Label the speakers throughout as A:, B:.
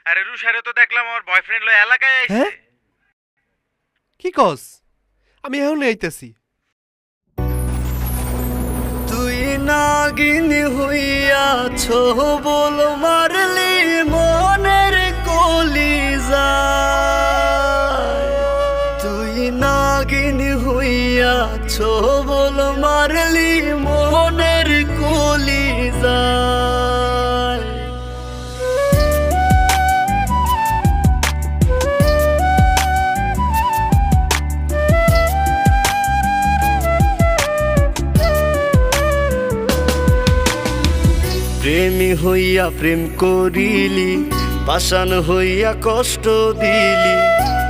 A: আরে রুশারে তো দেখলাম আমার বয়ফ্রেন্ড লয় এলাকায় আইছে।
B: হ্যাঁ কি কস? আমি এখন আইতাছি।
C: তুই নাগিন হইয়াছ বল মারলি মনের কলিজায়। তুই নাগিন হইয়াছ বল মারলি মনের কলিজায়। প্রেমী হইয়া প্রেম করিলি, পাষাণ হইয়া কষ্ট দিলি,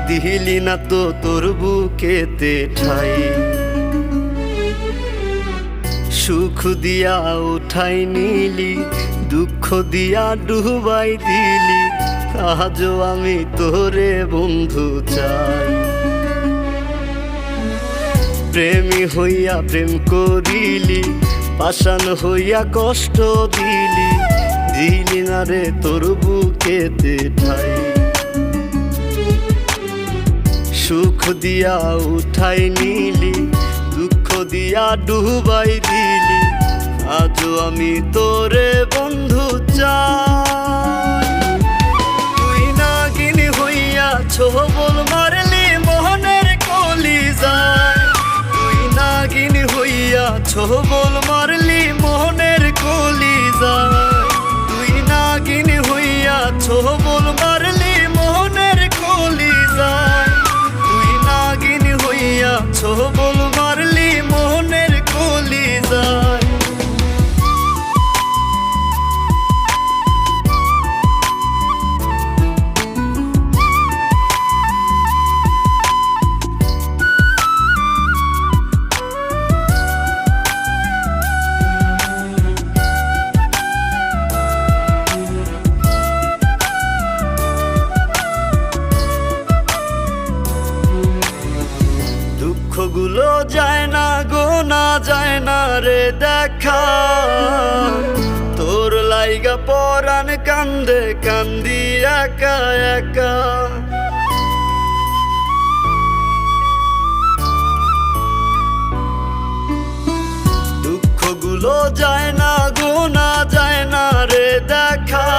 C: দিলি না তো তোর বুকেতে ঠাই। সুখ দিয়া উঠাই নিলি, দুঃখ দিয়া ডুবাই দিলি, আজও আমি তোরে বন্ধু চাই। প্রেমী হইয়া প্রেম করিলি, পাষাণ হইয়া কষ্ট দিলি, দিলি না রে তোর বুকেতে ঠাই। সুখ দিয়া উঠাই নিলি, দুঃখ দিয়া ডুবাই দিলি, আজও আমি তোরে বন্ধু চাই। তুই নাগিন হইয়াছ বল মারলি মোহনের কলিজায়। তুই নাগিন হইয়াছ বল মারলি মোহনের কলিজায়। তুই নাগিন হইয়াছ বল মারলি মোহনের কলিজায়। তুই নাগিন হইয়াছ বল মারলি মোহনের কলিজায়। দুঃখগুলো যায় না গোনা যায় না রে দেখা, তোর লাইগা পরাণ কান্দে কান্দি একা একা। দুঃখগুলো যায় না গোনা যায় না রে দেখা,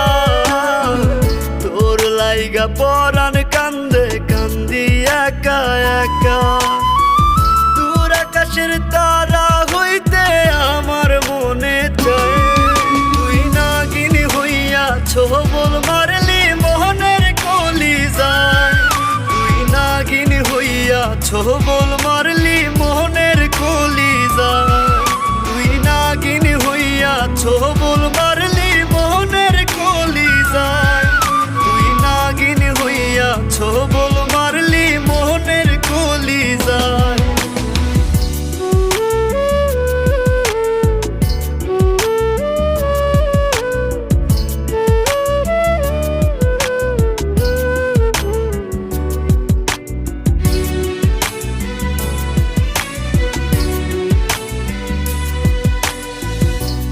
C: তোর লাইগা পরাণ কান্দে কান্দি একা একা। দূর আকাশের তারা হইতে আমার মনে চায়। তুই নাগিন হইয়াছ বল মারলি মোহনের কলিজায়। তুই নাগিন হইয়াছ বল মারলি মোহনের কলিজায়। তুই নাগিন হইয়াছ বল মারলি মোহনের কলিজায়। তুই নাগিন হইয়াছ বল মারলি মোহনের কলিজায়।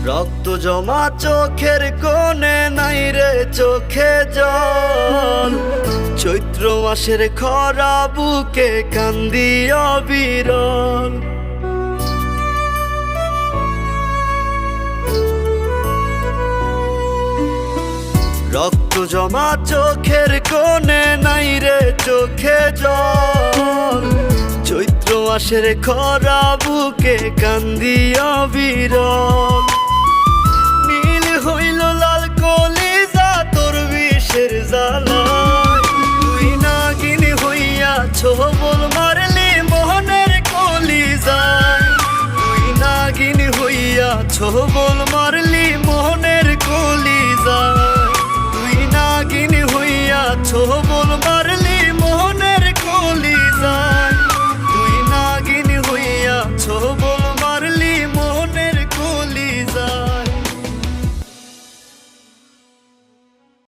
C: রক্ত জমা চোখের কোণে নাই রে চোখে জল। চৈত্র মাসের খরা বুকে কান্দি অবিরল। রক্ত জমা চোখের কোণে নাই রে চোখে জল। চৈত্র মাসের খরা বুকে কান্দি অবিরল।